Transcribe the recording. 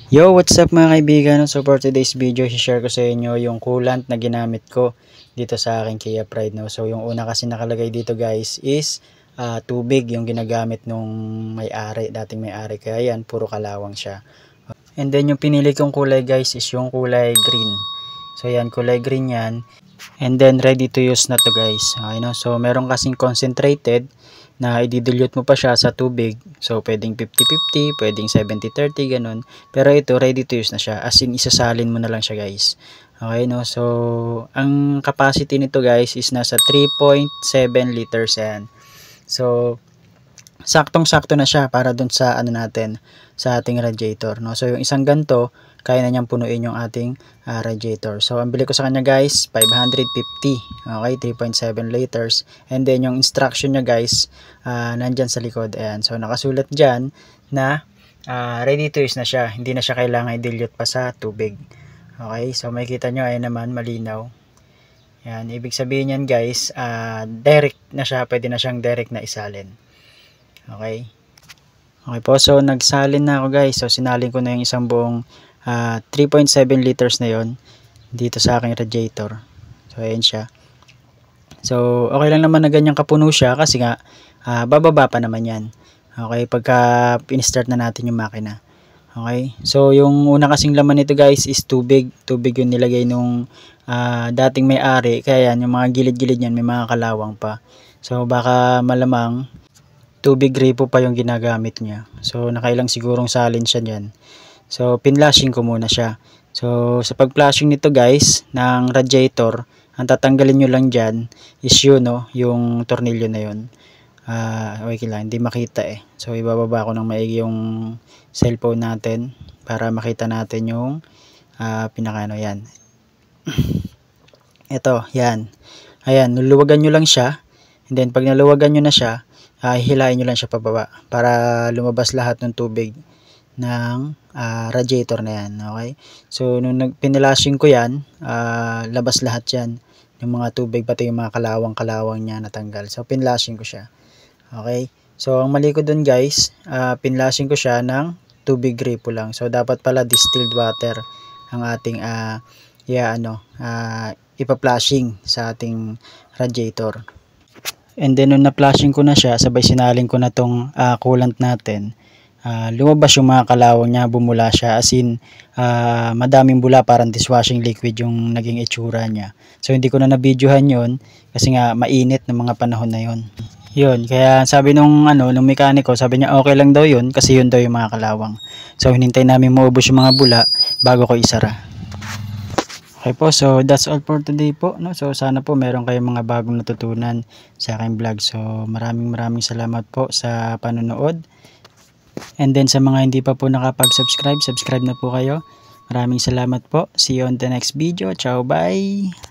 Yo, what's up mga kaibigan? So for today's video, share ko sa inyo yung coolant na ginamit ko dito sa aking Kia Pride. No? So yung una kasi nakalagay dito guys is tubig yung ginagamit nung may-ari, dating may-ari. Kaya yan, puro kalawang siya. And then yung pinili kong kulay guys is yung kulay green. So yan, kulay green yan. And then ready to use na to guys. Okay, no? So meron kasing concentrated na i-dilute mo pa siya sa tubig. So pwedeng 50-50, pwedeng 70-30 ganun. Pero ito ready to use na siya. As in isasalin mo na lang siya guys. Okay, no? So ang capacity nito guys is nasa 3.7 liters yan. So saktong-sakto na siya para dun sa ano natin, sa ating radiator, no? So yung isang ganto kaya na niyang punuin yung ating radiator. So ang bili ko sa kanya guys 550. Okay, 3.7 liters. And then yung instruction niya guys nandyan sa likod. Ayan. So nakasulat dyan na ready to use na siya. Hindi na siya kailangan i-dilute pa sa tubig. Okay, so makikita nyo ay naman malinaw. Yan, ibig sabihin yan guys, direct na siya, pwede na siyang direct na isalin. Okay. Okay po, so nagsalin na ako guys. So sinalin ko na yung isang buong 3.7 liters na yon dito sa aking radiator. So ayan siya. So okay lang naman na ganyan kapuno siya kasi nga bababa pa naman yan. Okay, pagka in-start na natin yung makina. Okay, so yung una kasing laman nito guys is tubig. Tubig yung nilagay nung dating may-ari. Kaya yan, yung mga gilid-gilid yan may mga kalawang pa. So baka malamang tubig gripo pa yung ginagamit niya. So nakailang sigurong salin siya dyan. So pinlashing ko muna siya. So sa pag-flashing nito guys ng radiator, ang tatanggalin nyo lang dyan is yun, no, yung tornilyo na yun. Okay lang, hindi makita eh. So ibababa ko ng maigi yung cellphone natin para makita natin yung pinakano yan. Ito, yan. Ayan, nuluwagan nyo lang siya. And then pag naluwagan nyo na siya, hihilain nyo lang siya pababa para lumabas lahat ng tubig ng radiator na yan. Okay, so nung pinilashing ko yan, labas lahat yan, yung mga tubig pati yung mga kalawang niya natanggal. So pinlashing ko siya. Okay, so ang mali ko dun guys, pinlashing ko siya ng tubig gripo lang. So dapat pala distilled water ang ating ipa-flashing sa ating radiator. And then nung na-flashing ko na siya, sabay sinalin ko na tong coolant natin. Lumabas yung mga kalawang niya, bumula siya, as in madaming bula, parang dishwashing liquid yung naging itsura niya. So hindi ko na na-videohan yun kasi nga mainit ng mga panahon na yun. Yun, kaya sabi nung mekaniko, sabi niya okay lang daw yun kasi yun daw yung mga kalawang. So hinintay namin maubos yung mga bula bago ko isara. Okay po, so that's all for today po, no? So sana po meron kayong mga bagong natutunan sa aking vlog. So maraming salamat po sa panonood. And then sa mga hindi pa po nakapag-subscribe, subscribe na po kayo. Maraming salamat po. See you on the next video. Ciao, bye!